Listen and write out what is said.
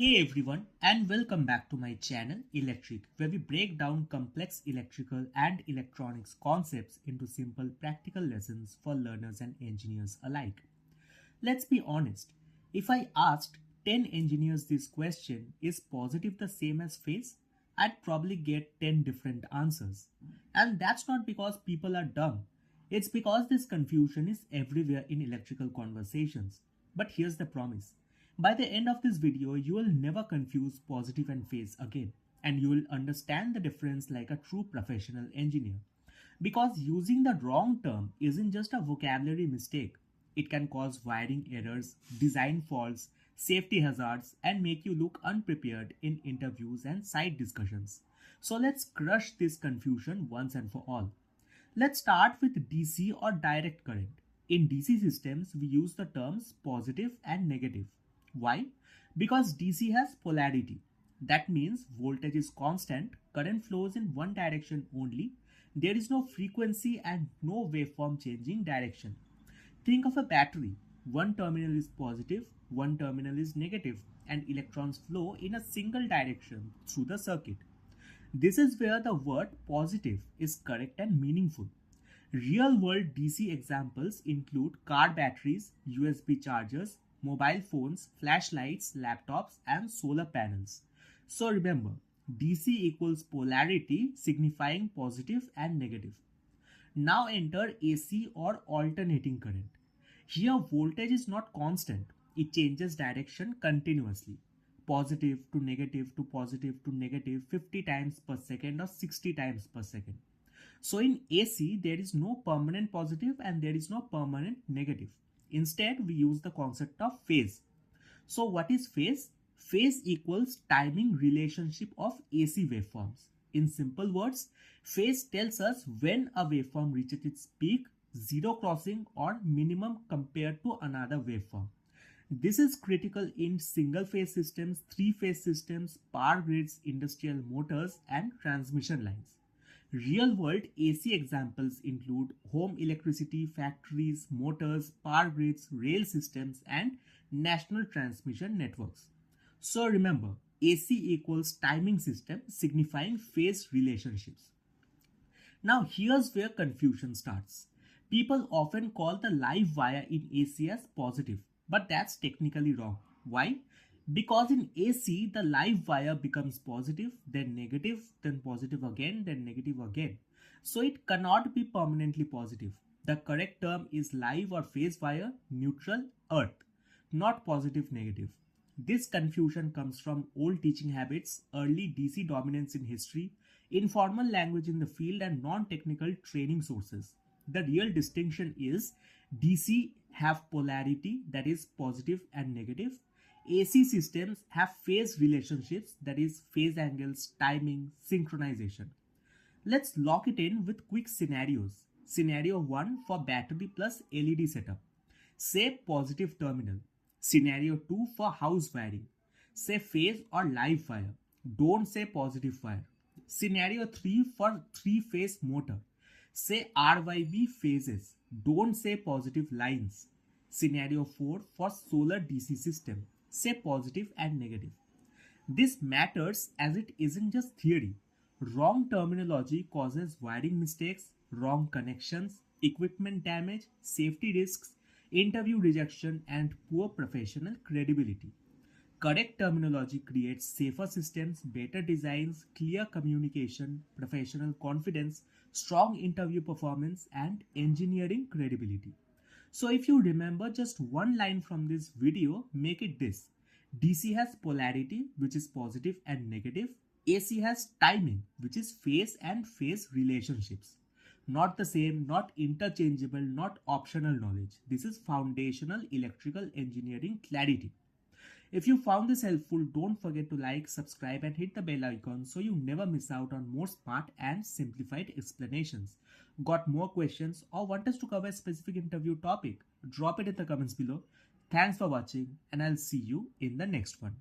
Hey everyone, and welcome back to my channel Electrick, where we break down complex electrical and electronics concepts into simple practical lessons for learners and engineers alike. Let's be honest, if I asked 10 engineers this question, is positive the same as phase? I'd probably get 10 different answers. And that's not because people are dumb, it's because this confusion is everywhere in electrical conversations. But here's the promise. By the end of this video, you will never confuse positive and phase again, and you will understand the difference like a true professional engineer. Because using the wrong term isn't just a vocabulary mistake, it can cause wiring errors, design faults, safety hazards, and make you look unprepared in interviews and site discussions. So let's crush this confusion once and for all. Let's start with DC or direct current. In DC systems, we use the terms positive and negative. Why? Because DC has polarity. That means voltage is constant, current flows in one direction only. There is no frequency and no waveform changing direction. Think of a battery. One terminal is positive, one terminal is negative, and electrons flow in a single direction through the circuit. This is where the word positive is correct and meaningful. Real world DC examples include car batteries, USB chargers, mobile phones, flashlights, laptops, and solar panels. So remember, DC equals polarity signifying positive and negative. Now enter AC or alternating current. Here voltage is not constant, it changes direction continuously. Positive to positive to negative 50 times per second or 60 times per second. So in AC, there is no permanent positive and there is no permanent negative. Instead, we use the concept of phase. So what is phase? Phase equals timing relationship of AC waveforms. In simple words, phase tells us when a waveform reaches its peak, zero crossing, or minimum compared to another waveform. This is critical in single phase systems, three phase systems, power grids, industrial motors, and transmission lines. Real world AC examples include home electricity, factories, motors, power grids, rail systems, and national transmission networks. So remember, AC equals timing system signifying phase relationships. Now here's where confusion starts. People often call the live wire in AC as positive, but that's technically wrong. Why? Because in AC, the live wire becomes positive, then negative, then positive again, then negative again. So it cannot be permanently positive. The correct term is live or phase wire, neutral, earth, not positive, negative. This confusion comes from old teaching habits, early DC dominance in history, informal language in the field, and non-technical training sources. The real distinction is DC have polarity, that is positive and negative. AC systems have phase relationships, that is phase angles, timing, synchronization. Let's lock it in with quick scenarios. Scenario 1 for battery plus LED setup. Say positive terminal. Scenario 2 for house wiring. Say phase or live wire. Don't say positive wire. Scenario 3 for three-phase motor. Say RYB phases. Don't say positive lines. Scenario 4 for solar DC system. Say positive and negative. This matters as it isn't just theory. Wrong terminology causes wiring mistakes, wrong connections, equipment damage, safety risks, interview rejection, and poor professional credibility. Correct terminology creates safer systems, better designs, clear communication, professional confidence, strong interview performance, and engineering credibility. So if you remember just one line from this video, make it this. DC has polarity, which is positive and negative. AC has timing, which is phase and phase relationships. Not the same, not interchangeable, not optional knowledge. This is foundational electrical engineering clarity. If you found this helpful, don't forget to like, subscribe, and hit the bell icon so you never miss out on more smart and simplified explanations. Got more questions or want us to cover a specific interview topic? Drop it in the comments below. Thanks for watching, and I'll see you in the next one.